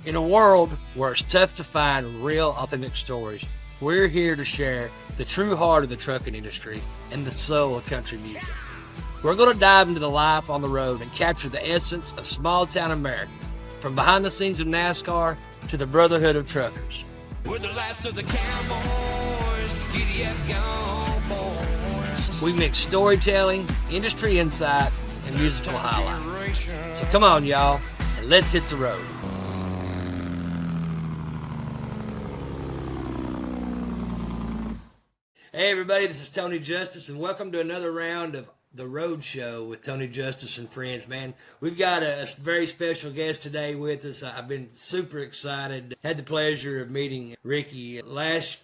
In a world where it's tough to find real, authentic stories, we're here to share the true heart of the trucking industry and the soul of country music. We're going to dive into the life on the road and capture the essence of small town America, from behind the scenes of NASCAR to the brotherhood of truckers. We're the last of the cowboys, giddy up gone boys. We mix storytelling, industry insights, and musical highlights. So come on, y'all, and let's hit the road. Hey everybody, this is Tony Justice, and welcome to another round of The Road Show with Tony Justice and friends. Man, we've got a very special guest today with us. I've been super excited. Had the pleasure of meeting Ricky last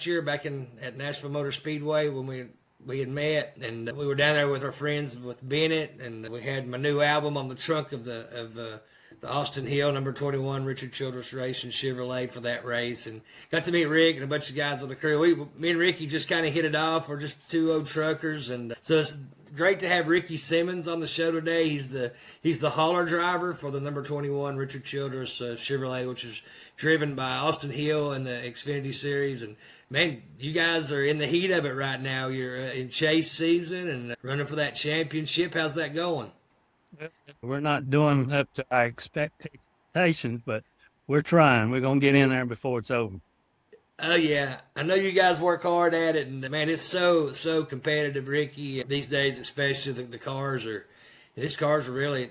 year back at Nashville Motor Speedway when we had met, and we were down there with our friends with Bennett, and we had my new album on the trunk of the Austin Hill number 21 Richard Childress Racing Chevrolet for that race, and got to meet Rick and a bunch of guys on the crew. Me and Ricky just kind of hit it off. We're just two old truckers, and so it's great to have Ricky Simmons on the show today. He's the hauler driver for the number 21 Richard Childress Chevrolet, which is driven by Austin Hill in the Xfinity Series. And man, you guys are in the heat of it right now. You're in chase season and running for that championship. How's that going? We're not doing up to our expectations, but we're trying. We're going to get in there before it's over. Oh, yeah. I know you guys work hard at it, and, man, it's so competitive, Ricky, these days, especially these cars are really,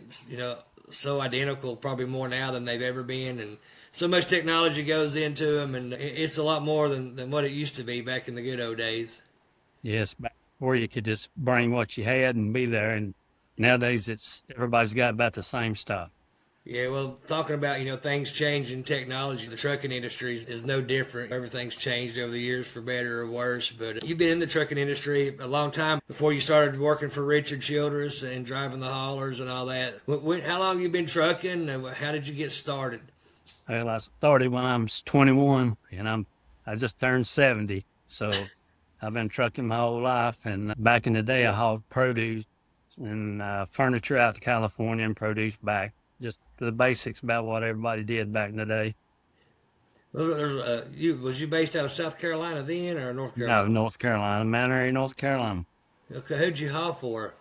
so identical, probably more now than they've ever been, and so much technology goes into them, and it's a lot more than what it used to be back in the good old days. Yes, back before you could just bring what you had and be there, and nowadays everybody's got about the same stuff. Yeah, well, talking about, things changing, technology, the trucking industry is no different. Everything's changed over the years for better or worse, but you've been in the trucking industry a long time before you started working for Richard Childress and driving the haulers and all that. How long have you been trucking? How did you get started? Well, I started when I was 21, and I just turned 70, so I've been trucking my whole life, and back in the day I hauled produce and furniture out to California and produce back. Just the basics about what everybody did back in the day. Well, was you based out of South Carolina then, or North Carolina? No, North Carolina, Mount Airy, North Carolina. Okay, who'd you haul for?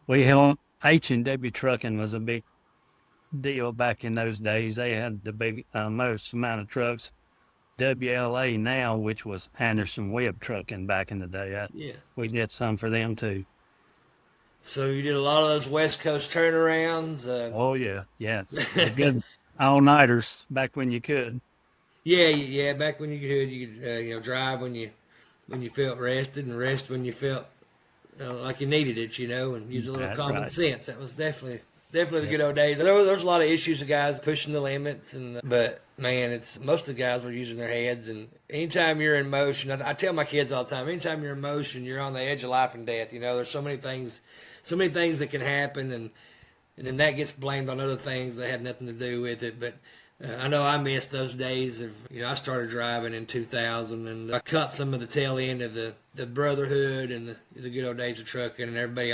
We held H&W Trucking was a big deal back in those days. They had the big most amount of trucks. WLA now, which was Anderson Webb Trucking back in the day. We did some for them too. So you did a lot of those West Coast turnarounds? Oh, yeah. It's good all-nighters back when you could. Yeah, back when you could, drive when you felt rested and rest when you felt like you needed it, and use a little That's common right. sense. That was definitely the good old days. There was a lot of issues of guys pushing the limits, but man, most of the guys were using their heads. And anytime you're in motion, I tell my kids all the time, anytime you're in motion, you're on the edge of life and death. There's so many things that can happen, and then that gets blamed on other things that had nothing to do with it. But I know I missed those days of, I started driving in 2000, and I caught some of the tail end of the brotherhood and the good old days of trucking, and everybody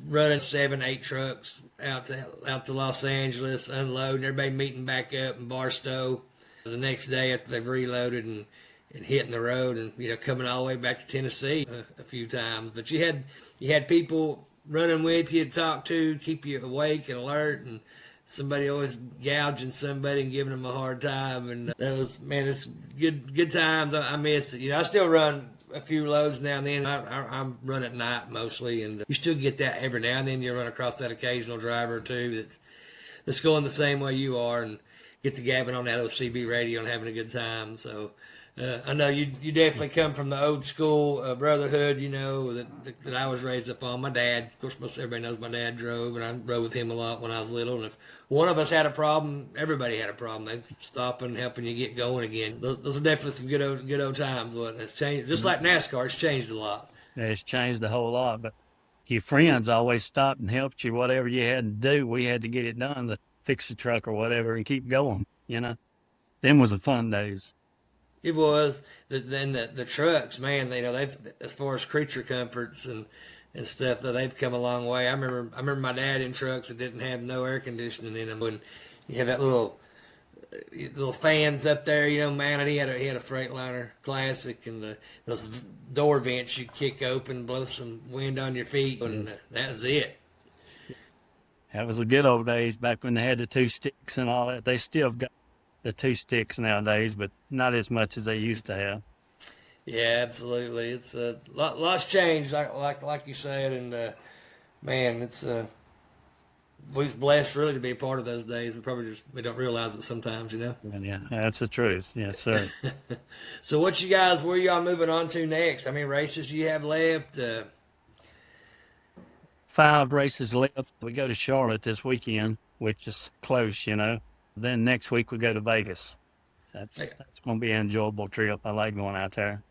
running 7-8 trucks out to Los Angeles, unloading, everybody meeting back up in Barstow the next day after they've reloaded and hitting the road, and coming all the way back to Tennessee a few times. But you had people running with you to talk to, keep you awake and alert, and somebody always gouging somebody and giving them a hard time. And that was, man, it's good times. I miss it. I still run a few loads now and then. I run at night mostly, and you still get that every now and then. You run across that occasional driver or two that's going the same way you are, and get to gabbing on that OCB radio and having a good time. So I know you definitely come from the old school brotherhood, that I was raised up on. My dad, of course, most everybody knows my dad drove, and I rode with him a lot when I was little. And if one of us had a problem, everybody had a problem. They'd stop and helping you get going again. Those are definitely some good old times. What it's changed, just like NASCAR, it's changed a lot. Yeah, it's changed a whole lot, but your friends always stopped and helped you. Whatever you had to do, we had to get it done to fix the truck or whatever and keep going. Them was the fun days. It was. Then the trucks, man. They've, as far as creature comforts and stuff, that they've come a long way. I remember my dad in trucks that didn't have no air conditioning in them. When you have that little little fans up there, man. And he had a Freightliner Classic, and those door vents you kick open, blow some wind on your feet, and that was it. That was the good old days back when they had the 2 sticks and all that. They still got the 2 sticks nowadays, but not as much as they used to have. Yeah, absolutely. It's a lot's changed, like you said, and man, it's we was blessed really to be a part of those days. We don't realize it sometimes, Yeah, that's the truth. Yes, sir. So where y'all moving on to next? How many races do you have left? 5 races left. We go to Charlotte this weekend, which is close, Then next week we go to Vegas. That's going to be an enjoyable trip. I like going out there.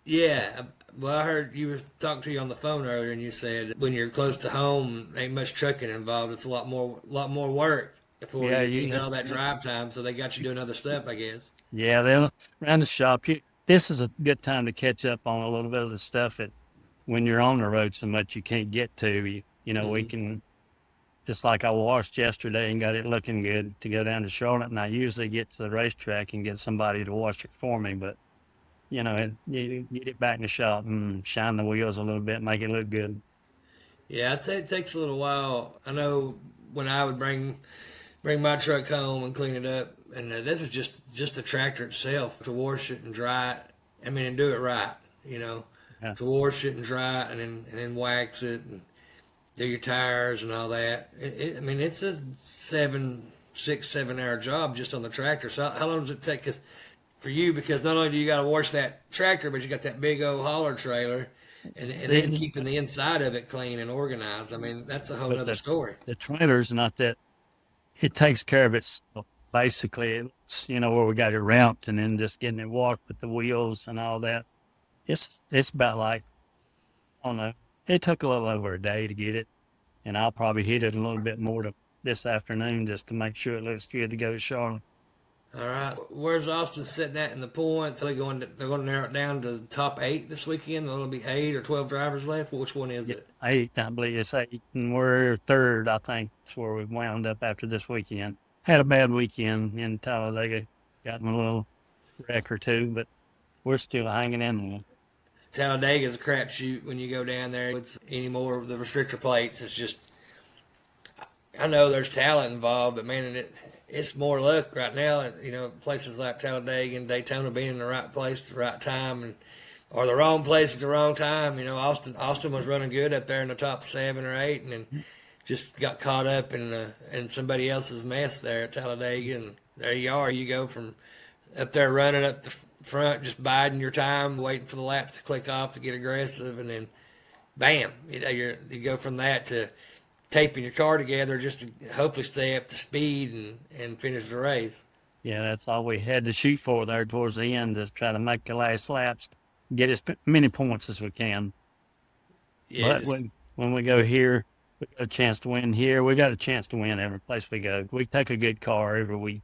Yeah, well, I heard you were talking to you on the phone earlier, and you said when you're close to home, ain't much trucking involved. It's a lot more work before you get all that drive time. So they got you doing other stuff, I guess. Yeah, they'll around the shop. This is a good time to catch up on a little bit of the stuff that when you're on the road so much you can't get to. We can, just like I washed yesterday and got it looking good to go down to Charlotte, and I usually get to the racetrack and get somebody to wash it for me, but you get it back in the shop and shine the wheels a little bit, make it look good. Yeah, I'd say it takes a little while. I know when I would bring my truck home and clean it up, and this was just the tractor itself, to wash it and dry it. I mean, and do it right, Yeah. to wash it and dry it, and then wax it and do your tires and all that. I mean, it's a 6-7 hour job just on the tractor. So how long does it take for you? Because not only do you got to wash that tractor, but you got that big old hauler trailer, and then keeping the inside of it clean and organized. I mean, that's a whole other story. The trailer's not that. It takes care of itself. Basically, it's, where we got it wrapped and then just getting it washed with the wheels and all that. It's about like, I don't know. It took a little over a day to get it, and I'll probably hit it a little bit more this afternoon just to make sure it looks good to go to Charlotte. All right. Where's Austin sitting at in the points? They're going to narrow it down to the top 8 this weekend. There'll be 8 or 12 drivers left. Which one is it? 8, I believe it's 8, and we're 3rd. I think that's where we wound up after this weekend. Had a bad weekend in Talladega, got in a little wreck or 2, but we're still hanging in there. Talladega is a crapshoot when you go down there. It's any more of the restrictor plates. It's just, I know there's talent involved, but man, it's more luck right now. Places like Talladega and Daytona being in the right place at the right time, or the wrong place at the wrong time. Austin was running good up there in the top 7 or 8, and then just got caught up in somebody else's mess there at Talladega, and there you are. You go from up there running up the front, just biding your time, waiting for the laps to click off to get aggressive, and then bam, you go from that to taping your car together just to hopefully stay up to speed and finish the race. Yeah, that's all we had to shoot for there towards the end, is try to make the last laps, get as many points as we can. Yeah, but when we go here, we got a chance to win here. We got a chance to win every place we go. We take a good car every week.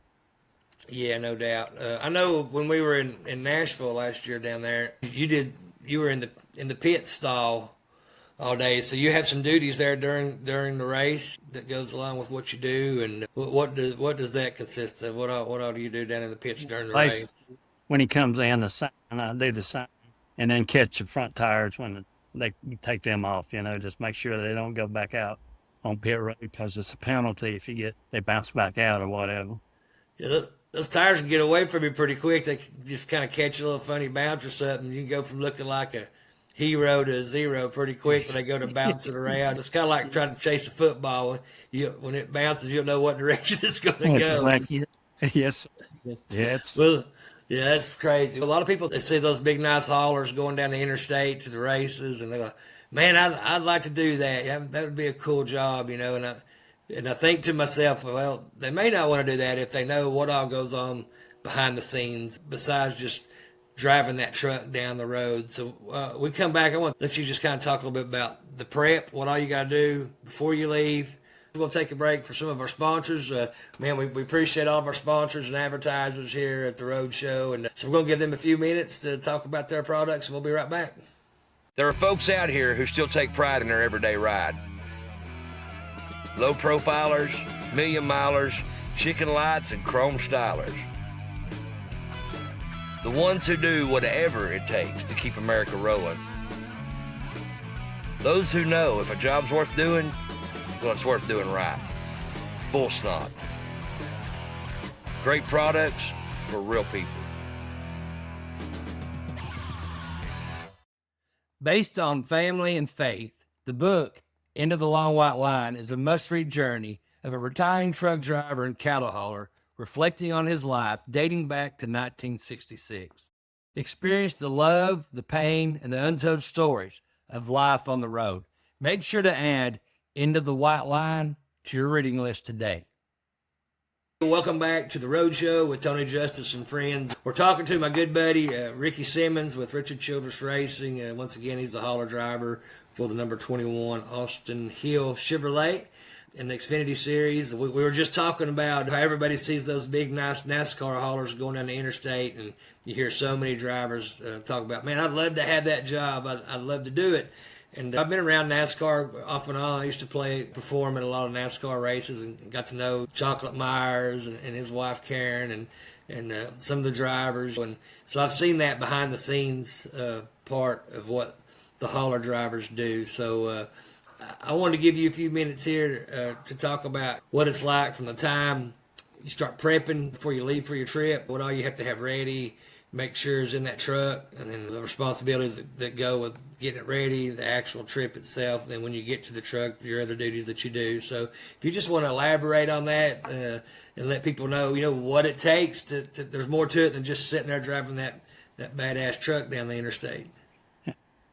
Yeah, no doubt. I know when we were in Nashville last year down there, you were in the pit stall all day, so you have some duties there during the race that goes along with what you do. And what does that consist of? What all do you do down in the pits during the race? When he comes in, I do the sign, and then catch the front tires when they take them off. Just make sure they don't go back out on pit road, because it's a penalty if they bounce back out or whatever. Yeah, those tires can get away from you pretty quick. They can just kind of catch a little funny bounce or something. You can go from looking like a hero to a zero pretty quick when they go to bounce it around. It's kind of like trying to chase a football. When it bounces, you'll know what direction it's going to go. Exactly. Yes. Yes. Well, yeah, that's crazy. A lot of people, they see those big, nice haulers going down the interstate to the races, and they're like, man, I'd like to do that. Yeah, that would be a cool job, And I think to myself, well, they may not want to do that if they know what all goes on behind the scenes besides just driving that truck down the road. So we come back. I want to let you just kind of talk a little bit about the prep, what all you got to do before you leave. We're going to take a break for some of our sponsors. Man, we appreciate all of our sponsors and advertisers here at the Road Show. And so we're going to give them a few minutes to talk about their products, and we'll be right back. There are folks out here who still take pride in their everyday ride. Low profilers, million milers, chicken lights, and chrome stylers. The ones who do whatever it takes to keep America rolling. Those who know if a job's worth doing, well, it's worth doing right. Full stop. Great products for real people. Based on family and faith, the book, Into the Long White Line, is a must-read journey of a retiring truck driver and cattle hauler reflecting on his life dating back to 1966. Experience the love, the pain, and the untold stories of life on the road. Make sure to add Into the White Line to your reading list today. Welcome back to the Road Show with Tony Justice and friends. We're talking to my good buddy, Ricky Simmons with Richard Childress Racing. Once again, he's the hauler driver for the number 21 Austin Hill Chevrolet in the Xfinity Series. We were just talking about how everybody sees those big, nice NASCAR haulers going down the interstate, and you hear so many drivers talk about, man, I'd love to have that job. I'd love to do it. And I've been around NASCAR off and on. I used to perform at a lot of NASCAR races and got to know Chocolate Myers and his wife Karen and some of the drivers. And so I've seen that behind the scenes part of what the hauler drivers do. So I wanted to give you a few minutes here to talk about what it's like from the time you start prepping before you leave for your trip, what all you have to have ready, make sure it's in that truck, and then the responsibilities that go with getting it ready, the actual trip itself, then when you get to the truck, your other duties that you do. So if you just want to elaborate on that and let people know, what it takes there's more to it than just sitting there driving that badass truck down the interstate.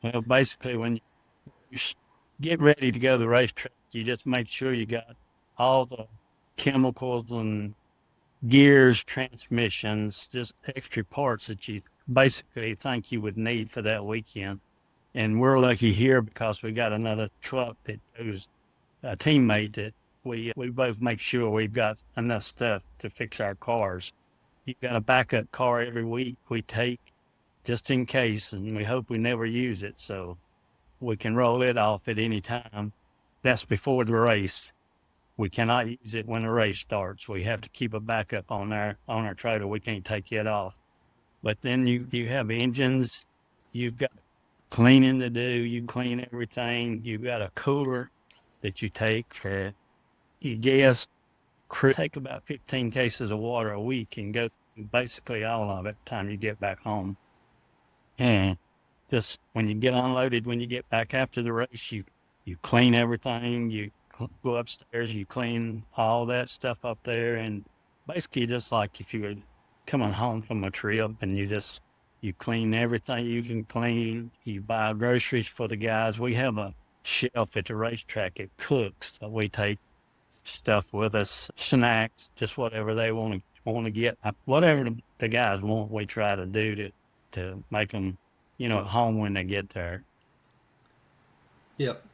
Well, basically, when you get ready to go to the racetrack, you just make sure you got all the chemicals and gears, transmissions, just extra parts that you basically think you would need for that weekend. And we're lucky here because we got another truck that goes, a teammate that we both make sure we've got enough stuff to fix our cars. You've got a backup car every week we take just in case, and we hope we never use it so we can roll it off at any time. That's before the race. We cannot use it when the race starts. We have to keep a backup on our trailer. We can't take it off. But then you have engines. You've got cleaning to do. You clean everything. You've got a cooler that you take for your gas. Crew take about 15 cases of water a week and go through basically all of it by the time you get back home. And just when you get unloaded, when you get back after the race, you clean everything. You go upstairs, you clean all that stuff up there, and basically just like if you were coming home from a trip and you clean everything you can clean. You buy groceries for the guys. We have a shelf at the racetrack. It cooks, so we take stuff with us, snacks, just whatever they want to get. Whatever the guys want, we try to do to make them, at home when they get there. Yep.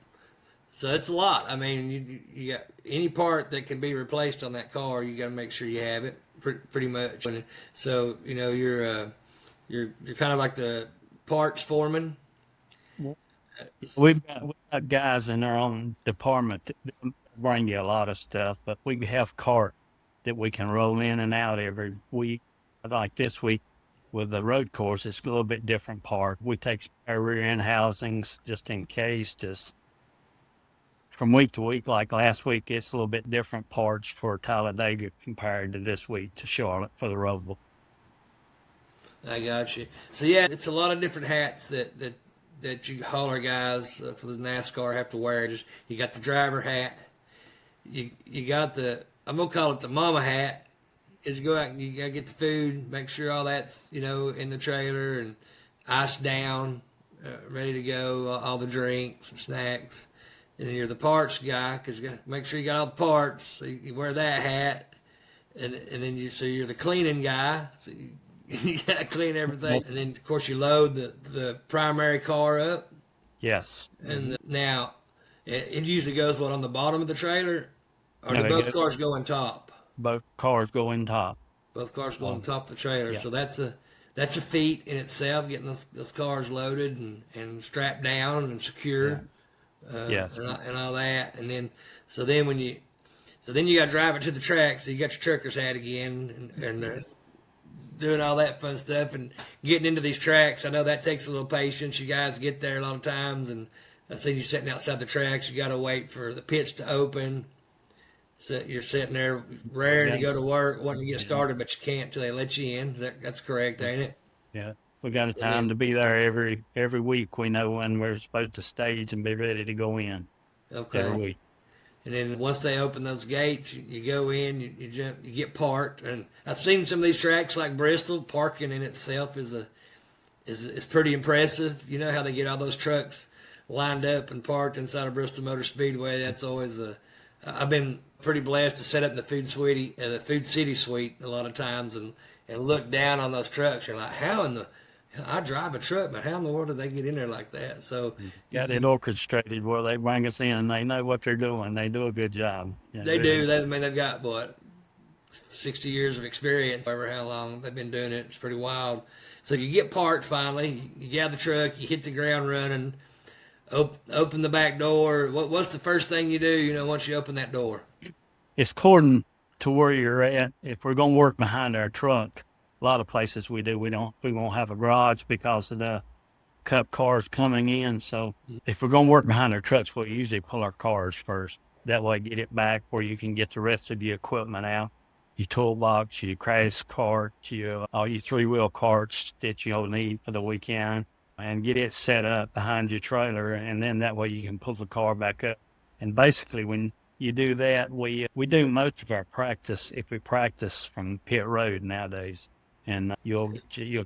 So it's a lot. I mean, you got any part that can be replaced on that car, you got to make sure you have it pretty much. So you're kind of like the parts foreman. We've got guys in our own department that bring you a lot of stuff, but we have cart that we can roll in and out every week. Like this week with the road course, it's a little bit different part. We take spare rear end housings just in case, just from week to week. Like last week, it's a little bit different parts for Talladega compared to this week to Charlotte for the Roval. I got you. So yeah, it's a lot of different hats that you hauler guys for the NASCAR have to wear. Just you got the driver hat, you got I'm gonna call it the mama hat. Is you go out and you gotta get the food, make sure all that's in the trailer and iced down, ready to go. All the drinks and snacks. And then you're the parts guy because you got to make sure you got all the parts. So you wear that hat, and then you're the cleaning guy. So you got to clean everything, and then of course you load the primary car up. Yes. And now it usually goes on the bottom of the trailer, or No, do both cars go in top? Both cars go in top. Both cars go on top of the trailer. Yeah. So that's a feat in itself, getting those cars loaded and strapped down and secure. Yes. And all that, and then So then you got to drive it to the track. So you got your trucker's hat again, and doing all that fun stuff and getting into these tracks. I know that takes a little patience. You guys get there a lot of times, and I see you sitting outside the tracks. You got to wait for the pits to open. So you're sitting there raring to go to work, wanting to get started, but you can't until they let you in. That's correct, ain't it? Yeah. We got a time to be there every week. We know when we're supposed to stage and be ready to go in Okay. every week. And then once they open those gates, you go in, you jump, you get parked. And I've seen some of these tracks like Bristol. Parking in itself is pretty impressive. You know how they get all those trucks lined up and parked inside of Bristol Motor Speedway. That's always I've been pretty blessed to set up in the Food City suite a lot of times and look down on those trucks. You're like, I drive a truck, but how in the world did they get in there like that? So Got it orchestrated where they bring us in. They know what they're doing. They do a good job. Yeah, they do. They've got, 60 years of experience, however how long they've been doing it. It's pretty wild. So you get parked finally. You get out of the truck. You hit the ground running. Open the back door. What's the first thing you do, once you open that door? It's according to where you're at. If we're going to work behind our truck, a lot of places we won't have a garage because of the Cup cars coming in. So if we're going to work behind our trucks, we'll usually pull our cars first. That way, get it back where you can get the rest of your equipment out, your toolbox, your crash cart, all your 3-wheel carts that you'll need for the weekend, and get it set up behind your trailer. And then that way you can pull the car back up. And basically, when you do that, we do most of our practice if we practice from pit road nowadays. And you'll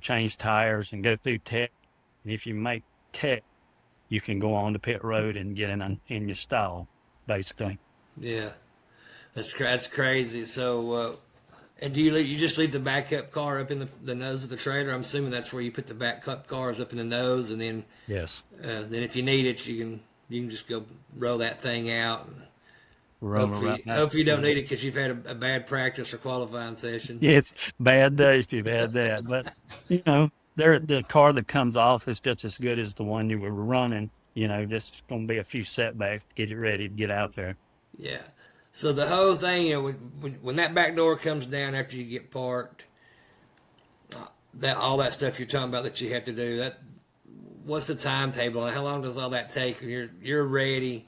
change tires and go through tech. And if you make tech, you can go on to pit road and get in your stall, basically. Yeah, that's crazy. So, and do you just leave the backup car up in the nose of the trailer? I'm assuming that's where you put the backup cars up in the nose, and then Yes. Then if you need it, you can just go roll that thing out. And Hopefully you don't need it because you've had a bad practice or qualifying session. Yeah, it's bad days if you've had that. But, the car that comes off is just as good as the one you were running. Just going to be a few setbacks to get it ready to get out there. Yeah. So the whole thing, when that back door comes down after you get parked, all that stuff you're talking about that you have to do, what's the timetable? How long does all that take? You're ready.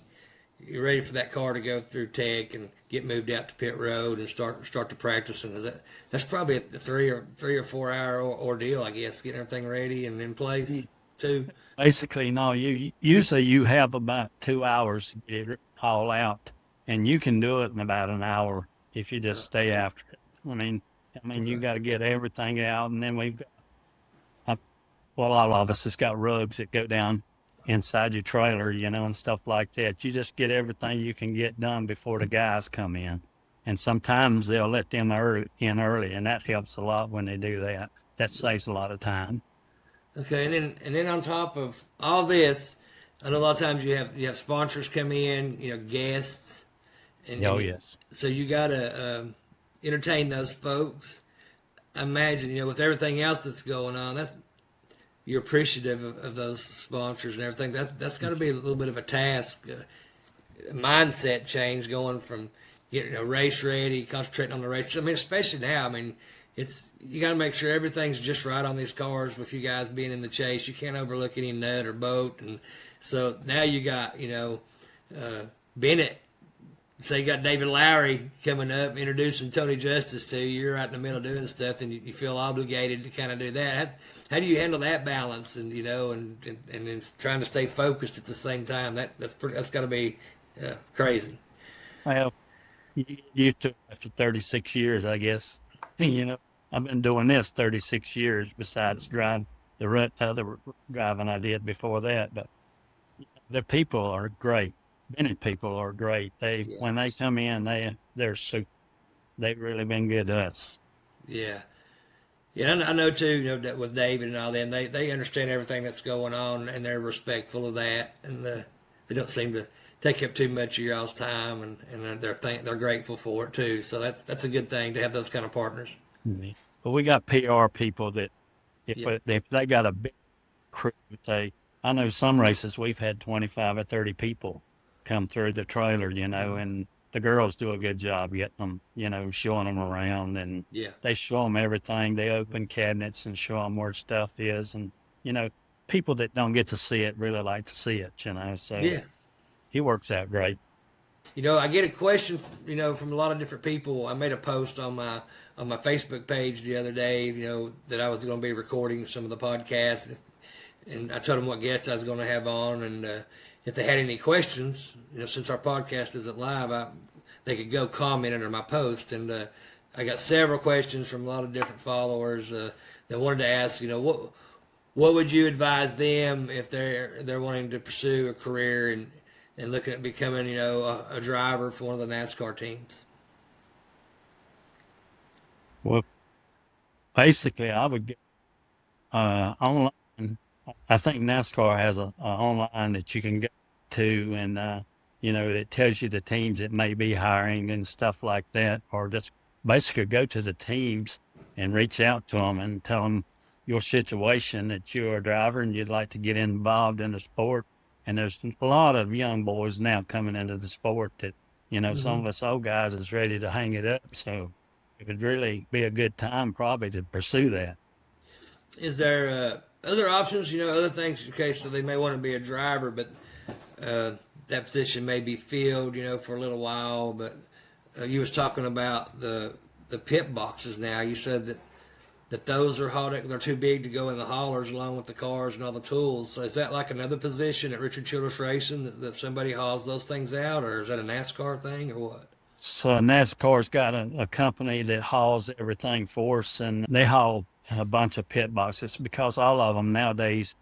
You're ready for that car to go through tech and get moved out to pit road and start to practicing. That's probably a 3 or 4 hour ordeal, I guess, getting everything ready and in place too. Basically, no. Usually you have about 2 hours to get it all out, and you can do it in about an hour if you just stay after it. I mean, you got to get everything out, and then we've got, all of us has got rugs that go down inside your trailer, and stuff like that. You just get everything you can get done before the guys come in. And sometimes they'll let them in early, and that helps a lot when they do that. That saves a lot of time. Okay, and then on top of all this, I know a lot of times you have sponsors come in, guests. Yes. So you got to entertain those folks. I imagine, with everything else that's going on, you're appreciative of those sponsors and everything. That's got to be a little bit of a task, mindset change, going from getting a race ready, concentrating on the race. I mean, especially now. I mean, you got to make sure everything's just right on these cars with you guys being in the chase. You can't overlook any nut or boat, and so now you got Bennett. So you got David Lowry coming up, introducing Tony Justice to you. You're right in the middle doing stuff, and you feel obligated to kind of do that. How do you handle that balance, and then trying to stay focused at the same time? That's got to be crazy. Well, you get used to it after 36 years, I guess. I've been doing this 36 years besides driving the other driving I did before that. But the people are great. Bennett people are great. When they come in, they're super. They've really been good to us. Yeah. Yeah, I know too, that with David and all them, they understand everything that's going on, and they're respectful of that, and they don't seem to take up too much of y'all's time, and they're grateful for it too. So that's a good thing to have those kind of partners. Mm-hmm. But we got PR people that if they got a big crew, I know some races we've had 25 or 30 people come through the trailer, and the girls do a good job getting them, you know, showing them around, and Yeah. they show them everything. They open cabinets and show them where stuff is. And, you know, people that don't get to see it really like to see it, you know, so Yeah. he works out great. You know, I get a question, you know, from a lot of different people. I made a post on my Facebook page the other day, you know, that I was going to be recording some of the podcasts, and I told them what guests I was going to have on, and if they had any questions, you know, since our podcast isn't live, they could go comment under my post, and I got several questions from a lot of different followers that wanted to ask, you know, what would you advise them if they're wanting to pursue a career and looking at becoming, you know, a driver for one of the NASCAR teams? Well, basically, I would get online. I think NASCAR has a online that you can go to, and you know, it tells you the teams that may be hiring and stuff like that, or just basically go to the teams and reach out to them and tell them your situation, that you're a driver and you'd like to get involved in the sport. And there's a lot of young boys now coming into the sport that, you know, some of us old guys is ready to hang it up. So it would really be a good time probably to pursue that. Is there other options, you know, other things in case so they may want to be a driver, but that position may be filled, you know, for a little while? But you was talking about the pit boxes now. You said that those are they're too big to go in the haulers along with the cars and all the tools. So is that like another position at Richard Childress Racing that somebody hauls those things out, or is that a NASCAR thing, or what? So NASCAR's got a company that hauls everything for us, and they haul a bunch of pit boxes because all of them nowadays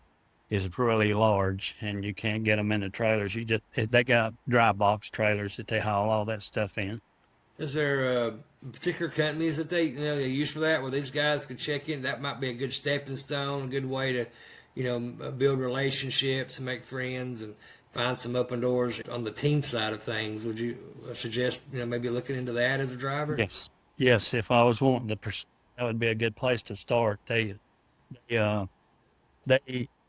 is really large, and you can't get them in the trailers. They got dry box trailers that they haul all that stuff in. Is there particular companies that they use for that, where these guys could check in? That might be a good stepping stone, a good way to, you know, build relationships and make friends and find some open doors on the team side of things. Would you suggest, you know, maybe looking into that as a driver? Yes. If I was wanting to pursue, that would be a good place to start. They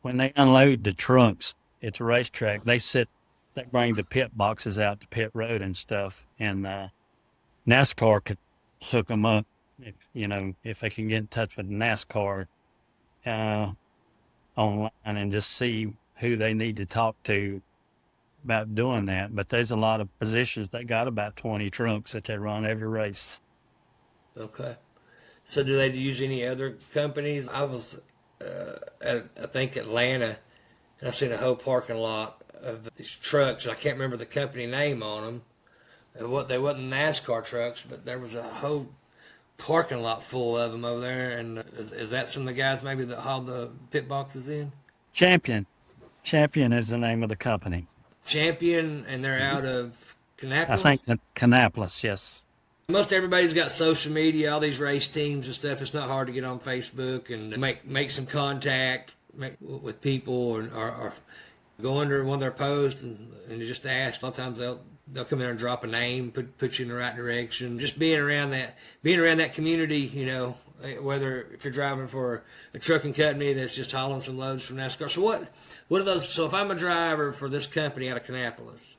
when they unload the trunks at the racetrack, they bring the pit boxes out to pit road and stuff, and NASCAR could hook them up if they can get in touch with NASCAR online and just see who they need to talk to about doing that. But there's a lot of positions. They got about 20 trunks that they run every race. Okay. So do they use any other companies? I was at, I think, Atlanta, and I've seen a whole parking lot of these trucks, and I can't remember the company name on them. They wasn't NASCAR trucks, but there was a whole parking lot full of them over there. And is that some of the guys maybe that haul the pit boxes in? Champion is the name of the company. Champion, and they're out of Kannapolis? I think Kannapolis, yes. Most everybody's got social media, all these race teams and stuff. It's not hard to get on Facebook and make some contact with people, or go under one of their posts and just ask. A lot of times they'll come in and drop a name, put you in the right direction. Just being around that community, you know, whether if you're driving for a trucking company that's just hauling some loads from NASCAR. So what are those? So if I'm a driver for this company out of Kannapolis,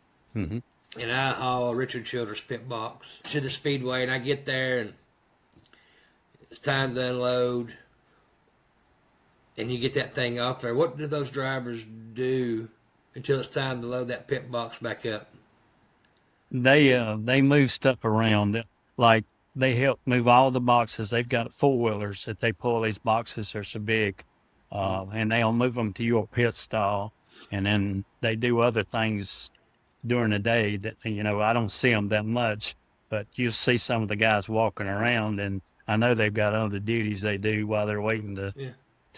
and I haul a Richard Childress pit box to the speedway, and I get there and it's time to unload, and you get that thing off there, what do those drivers do until it's time to load that pit box back up? They move stuff around. Like, they help move all the boxes. They've got four-wheelers that they pull. These boxes are so big, and they'll move them to your pit stall, and then they do other things during the day that, you know, I don't see them that much, but you'll see some of the guys walking around, and I know they've got other duties they do while they're waiting to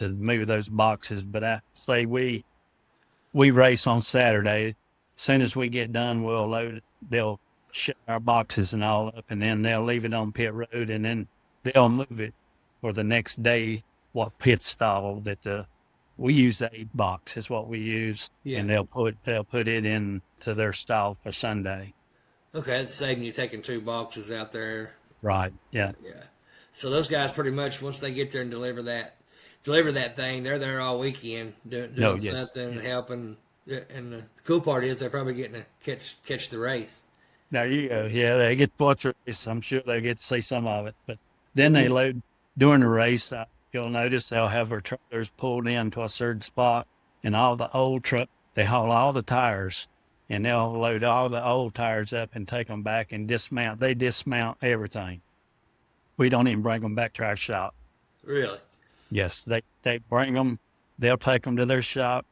move those boxes. But I say we race on Saturday. As soon as we get done, we'll load it. They'll ship our boxes and all up, and then they'll leave it on pit road, and then they'll move it for the next day. What pit stall that we use, the 8 box is what we use, and they'll put it into their stall for Sunday. Okay, that's saving you taking 2 boxes out there. Right. Yeah. Yeah. So those guys pretty much, once they get there and deliver that thing, they're there all weekend doing something, helping. And the cool part is they're probably getting to catch the race. There you go. Yeah, they get to watch the race. I'm sure they get to see some of it. But then they load during the race. You'll notice they'll have their trailers pulled in to a certain spot, and all the old truck, they haul all the tires, and they'll load all the old tires up and take them back and dismount. They dismount everything. We don't even bring them back to our shop. Really? Yes, they bring them. They'll take them to their shop,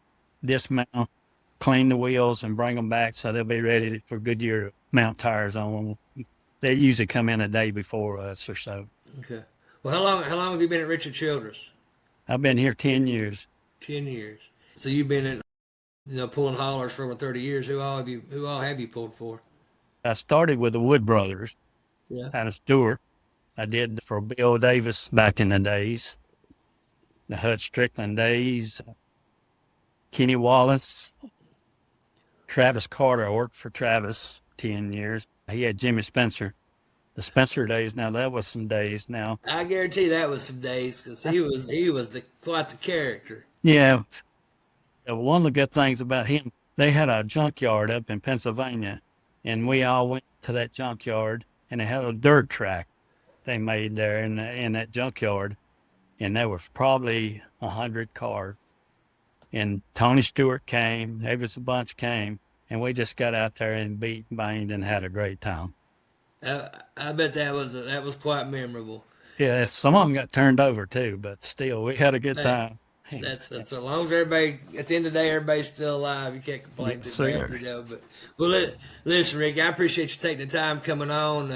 dismount, clean the wheels, and bring them back so they'll be ready for Goodyear to mount tires on them. They usually come in a day before us or so. Okay. Well, how long have you been at Richard Childress? I've been here 10 years. 10 years. So you've been in, pulling haulers for over 30 years. Who all have you pulled for? I started with the Wood Brothers Yeah. out of Stewart. I did for Bill Davis back in the days, the Hud Strickland days, Kenny Wallace, Travis Carter. I worked for Travis 10 years. He had Jimmy Spencer. The Spencer days, now that was some days now. I guarantee that was some days because he was quite the character. Yeah. One of the good things about him, they had a junkyard up in Pennsylvania, and we all went to that junkyard, and they had a dirt track they made there in that junkyard, and there was probably 100 cars. And Tony Stewart came, there was a bunch came, and we just got out there and beat and banged and had a great time. I bet that was quite memorable. Yeah, some of them got turned over too, but still, we had a good time. That's as long as everybody, at the end of the day, everybody's still alive. You can't complain Yes, too bad, sir. But well, listen, Rick, I appreciate you taking the time coming on.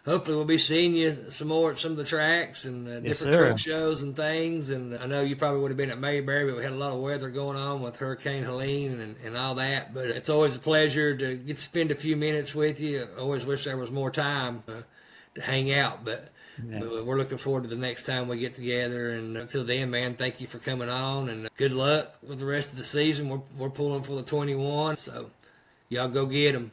Hopefully, we'll be seeing you some more at some of the tracks and Yes, different sir. truck shows and things. And I know you probably would have been at Mayberry, but we had a lot of weather going on with Hurricane Helene and all that. But it's always a pleasure to get to spend a few minutes with you. I always wish there was more time to hang out, but we're looking forward to the next time we get together. And until then, man, thank you for coming on, and good luck with the rest of the season. We're pulling for the 21, so y'all go get them.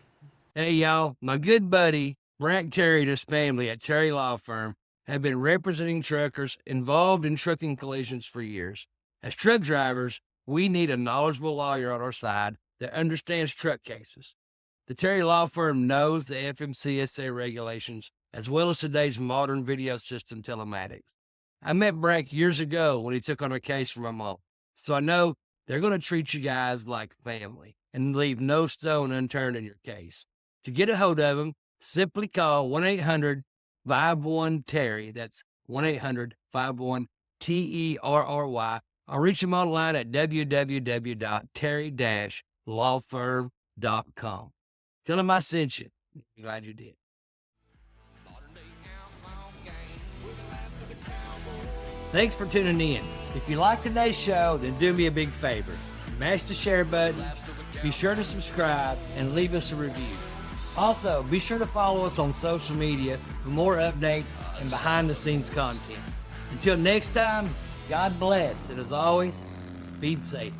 Hey, y'all, my good buddy Frank Terry and his family at Terry Law Firm have been representing truckers involved in trucking collisions for years. As truck drivers, we need a knowledgeable lawyer on our side that understands truck cases. The Terry Law Firm knows the FMCSA regulations as well as today's modern video system telematics. I met Frank years ago when he took on a case for my mom, so I know they're going to treat you guys like family and leave no stone unturned in your case. To get a hold of him, simply call 1-800-51-TERRY. That's 1-800-51-TERRY, or reach him online at www.terry-lawfirm.com. Tell him I sent you. I'm glad you did. Thanks for tuning in. If you like today's show, then do me a big favor. Mash the share button, be sure to subscribe, and leave us a review. Also, be sure to follow us on social media for more updates and behind-the-scenes content. Until next time, God bless, and as always, speed safe.